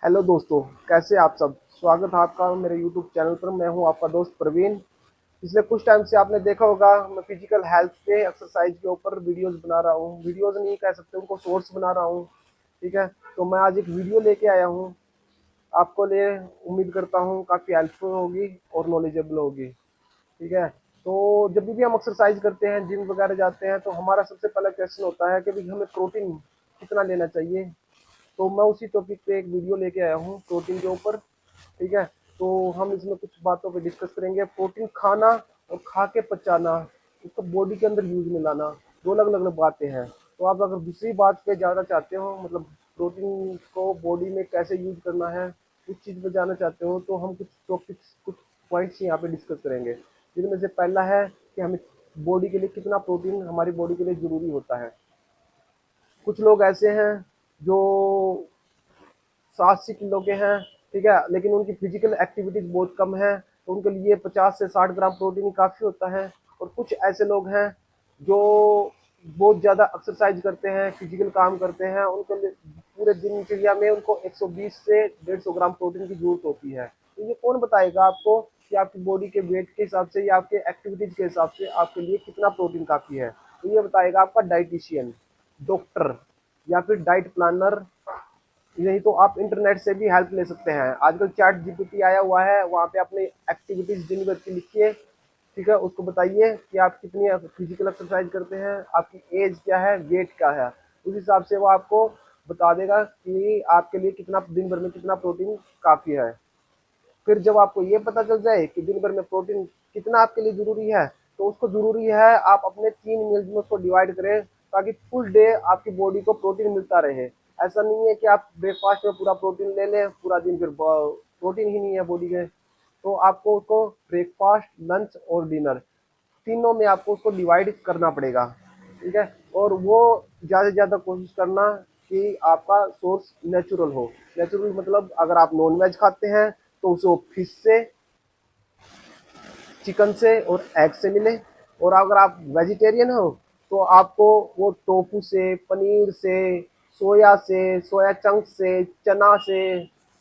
Hello दोस्तों, कैसे आप सब। स्वागत है आपका मेरे यूट्यूब चैनल पर। मैं हूं आपका दोस्त प्रवीण। पिछले कुछ टाइम से आपने देखा होगा मैं फिजिकल हेल्थ पे एक्सरसाइज के ऊपर वीडियोस बना रहा हूं। वीडियोस नहीं कह सकते, उनको शॉर्ट्स बना रहा हूं। ठीक है, तो मैं आज एक वीडियो लेके आया हूं आपको लिए। उम्मीद करता हूं काफ़ी हेल्पफुल होगी और नॉलेजेबल होगी। ठीक है, तो जब भी हम एक्सरसाइज करते हैं, जिम वगैरह जाते हैं, तो हमारा सबसे पहला क्वेश्चन होता है कि भाई हमें प्रोटीन कितना लेना चाहिए। तो मैं उसी टॉपिक पे एक वीडियो लेके आया हूँ प्रोटीन के ऊपर। ठीक है, तो हम इसमें कुछ बातों पे डिस्कस करेंगे। प्रोटीन खाना और खा के पचाना, उसको बॉडी के अंदर यूज में लाना, दो अलग अलग बातें हैं। तो आप अगर दूसरी बात पे ज़्यादा चाहते हो, मतलब प्रोटीन को बॉडी में कैसे यूज करना है, उस चीज़ पे जाना चाहते हो, तो हम कुछ टॉपिक्स, कुछ पॉइंट्स यहाँ पे डिस्कस करेंगे। जिनमें से पहला है कि हमें बॉडी के लिए कितना प्रोटीन हमारी बॉडी के लिए ज़रूरी होता है। कुछ लोग ऐसे हैं जो 80 किलो के हैं, ठीक है, लेकिन उनकी फिजिकल एक्टिविटीज बहुत कम है, तो उनके लिए 50 से 60 ग्राम प्रोटीन ही काफ़ी होता है। और कुछ ऐसे लोग हैं जो बहुत ज़्यादा एक्सरसाइज करते हैं, फिजिकल काम करते हैं, उनके लिए पूरे दिनचर्या में उनको 120 से 150 ग्राम प्रोटीन की जरूरत होती है। तो ये कौन बताएगा आपको कि आपकी बॉडी के वेट के हिसाब से या आपके एक्टिविटीज के हिसाब से आपके लिए कितना प्रोटीन काफ़ी है। तो ये बताएगा आपका डाइटिशियन, डॉक्टर, या फिर डाइट प्लानर। नहीं तो आप इंटरनेट से भी हेल्प ले सकते हैं। आजकल चैट जीपीटी आया हुआ है, वहाँ पे अपनी एक्टिविटीज दिन भर की लिखिए। ठीक है, उसको बताइए कि आप कितनी फिजिकल एक्सरसाइज करते हैं, आपकी एज क्या है, वेट क्या है। उस हिसाब से वो आपको बता देगा कि आपके लिए कितना दिन भर में कितना प्रोटीन काफ़ी है। फिर जब आपको ये पता चल जाए कि दिन भर में प्रोटीन कितना आपके लिए ज़रूरी है, तो उसको ज़रूरी है आप अपने 3 मील्स में उसको डिवाइड करें, ताकि फुल डे आपकी बॉडी को प्रोटीन मिलता रहे। ऐसा नहीं है कि आप ब्रेकफास्ट में पूरा प्रोटीन ले लें, पूरा दिन फिर प्रोटीन ही नहीं है बॉडी में। तो आपको उसको ब्रेकफास्ट, लंच और डिनर, तीनों में आपको उसको डिवाइड करना पड़ेगा। ठीक है, और वो ज़्यादा से ज़्यादा कोशिश करना कि आपका सोर्स नेचुरल हो। नेचुरल मतलब अगर आप नॉन वेज खाते हैं तो उसे फिश से, चिकन से और एग से मिले। और अगर आप वेजिटेरियन हो तो आपको वो टोफू से, पनीर से, सोया से, सोया चंक से, चना से,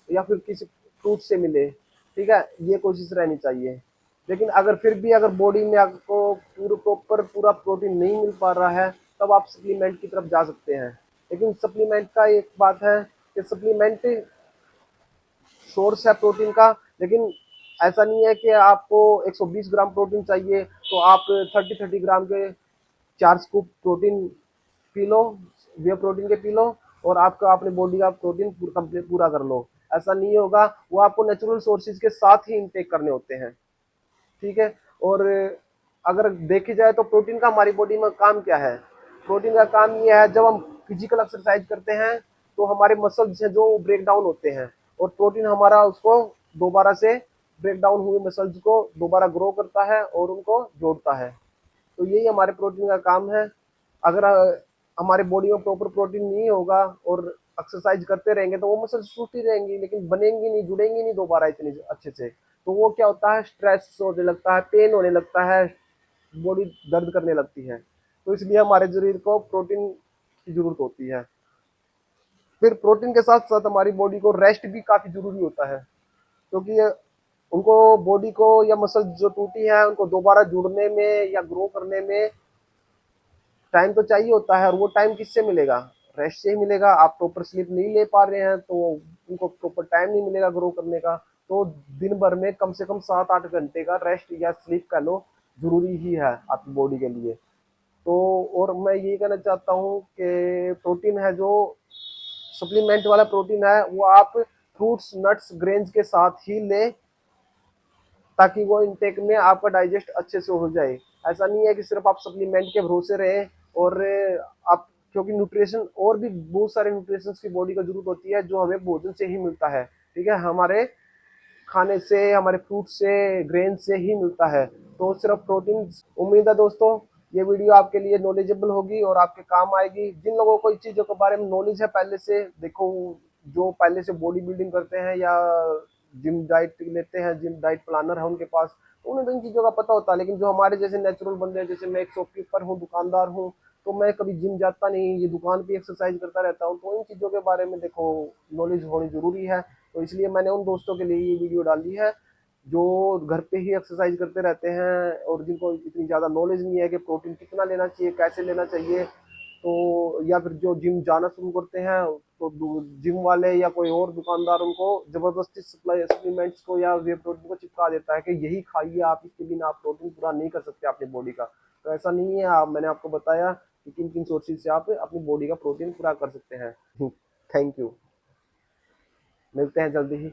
या फिर किसी फ्रूट से मिले। ठीक है, ये कोशिश रहनी चाहिए। लेकिन अगर फिर भी अगर बॉडी में आपको पूरा प्रॉपर पूरा प्रोटीन नहीं मिल पा रहा है, तब आप सप्लीमेंट की तरफ जा सकते हैं। लेकिन सप्लीमेंट का एक बात है कि सप्लीमेंट सोर्स है प्रोटीन का, लेकिन ऐसा नहीं है कि आपको 120 ग्राम प्रोटीन चाहिए तो आप 30-30 ग्राम के 4 स्कूप प्रोटीन पी लो, वे प्रोटीन के पी लो, और आपका अपने बॉडी का प्रोटीन कंप्लीट पूरा कर लो। ऐसा नहीं होगा, वो आपको नेचुरल सोर्सेज के साथ ही इनटेक करने होते हैं। ठीक है, और अगर देखी जाए तो प्रोटीन का हमारी बॉडी में काम क्या है। प्रोटीन का काम ये है, जब हम फिजिकल एक्सरसाइज करते हैं तो हमारे मसल्स हैं जो ब्रेक डाउन होते हैं, और प्रोटीन हमारा उसको दोबारा से ब्रेक डाउन हुए मसल्स को दोबारा ग्रो करता है और उनको जोड़ता है। तो यही हमारे प्रोटीन का काम है। अगर हमारे बॉडी में प्रॉपर प्रोटीन नहीं होगा और एक्सरसाइज करते रहेंगे तो वो मसल्स टूटती रहेंगी, लेकिन बनेंगी नहीं, जुड़ेंगी नहीं दोबारा इतनी अच्छे से। तो वो क्या होता है, स्ट्रेस होने लगता है, पेन होने लगता है, बॉडी दर्द करने लगती है। तो इसलिए हमारे शरीर को प्रोटीन की जरूरत होती है। फिर प्रोटीन के साथ साथ हमारी बॉडी को रेस्ट भी काफी जरूरी होता है, क्योंकि उनको बॉडी को या मसल जो टूटी है उनको दोबारा जुड़ने में या ग्रो करने में टाइम तो चाहिए होता है। और वो टाइम किससे मिलेगा, रेस्ट से ही मिलेगा। आप प्रॉपर स्लीप नहीं ले पा रहे हैं तो उनको प्रॉपर टाइम नहीं मिलेगा ग्रो करने का। तो दिन भर में कम से कम 7-8 घंटे का रेस्ट या स्लीप का लो जरूरी ही है आपकी बॉडी के लिए। तो और मैं ये कहना चाहता हूँ कि प्रोटीन है जो सप्लीमेंट वाला प्रोटीन है, वो आप फ्रूट्स, नट्स, ग्रेन्स के साथ ही लें, ताकि वो इनटेक में आपका डाइजेस्ट अच्छे से हो जाए। ऐसा नहीं है कि सिर्फ आप सप्लीमेंट के भरोसे रहें और आप, क्योंकि न्यूट्रिशन और भी बहुत सारे न्यूट्रिशन की बॉडी को जरूरत होती है जो हमें भोजन से ही मिलता है। ठीक है, हमारे खाने से, हमारे फ्रूट से, ग्रेन से ही मिलता है। तो सिर्फ प्रोटीन। उम्मीद है दोस्तों ये वीडियो आपके लिए नॉलेजेबल होगी और आपके काम आएगी। जिन लोगों को इस चीज़ों के बारे में नॉलेज है पहले से, देखो जो पहले से बॉडी बिल्डिंग करते हैं या जिम डाइट लेते हैं, जिम डाइट प्लानर है उनके पास, तो उन्हें तो इन चीज़ों का पता होता है। लेकिन जो हमारे जैसे नेचुरल बंदे हैं, जैसे मैं एक शॉपकीपर हूँ, दुकानदार हूँ, तो मैं कभी जिम जाता नहीं, ये दुकान पे एक्सरसाइज करता रहता हूँ, तो इन चीज़ों के बारे में देखो नॉलेज होनी ज़रूरी है। तो इसलिए मैंने उन दोस्तों के लिए ये वीडियो डाली है जो घर पे ही एक्सरसाइज करते रहते हैं और जिनको इतनी ज़्यादा नॉलेज नहीं है कि प्रोटीन कितना लेना चाहिए, कैसे लेना चाहिए। तो या फिर जो जिम जाना शुरू करते हैं, तो जिम वाले या कोई और दुकानदार उनको जबरदस्ती सप्लाई सप्लीमेंट्स को या वे प्रोटीन को चिपका देता है कि यही खाइए आप, इसके बिना आप प्रोटीन पूरा नहीं कर सकते अपनी बॉडी का। तो ऐसा नहीं है, आप मैंने आपको बताया कि किन किन सोर्सेज से आप अपनी बॉडी का प्रोटीन पूरा कर सकते हैं। थैंक यू, मिलते हैं जल्दी ही।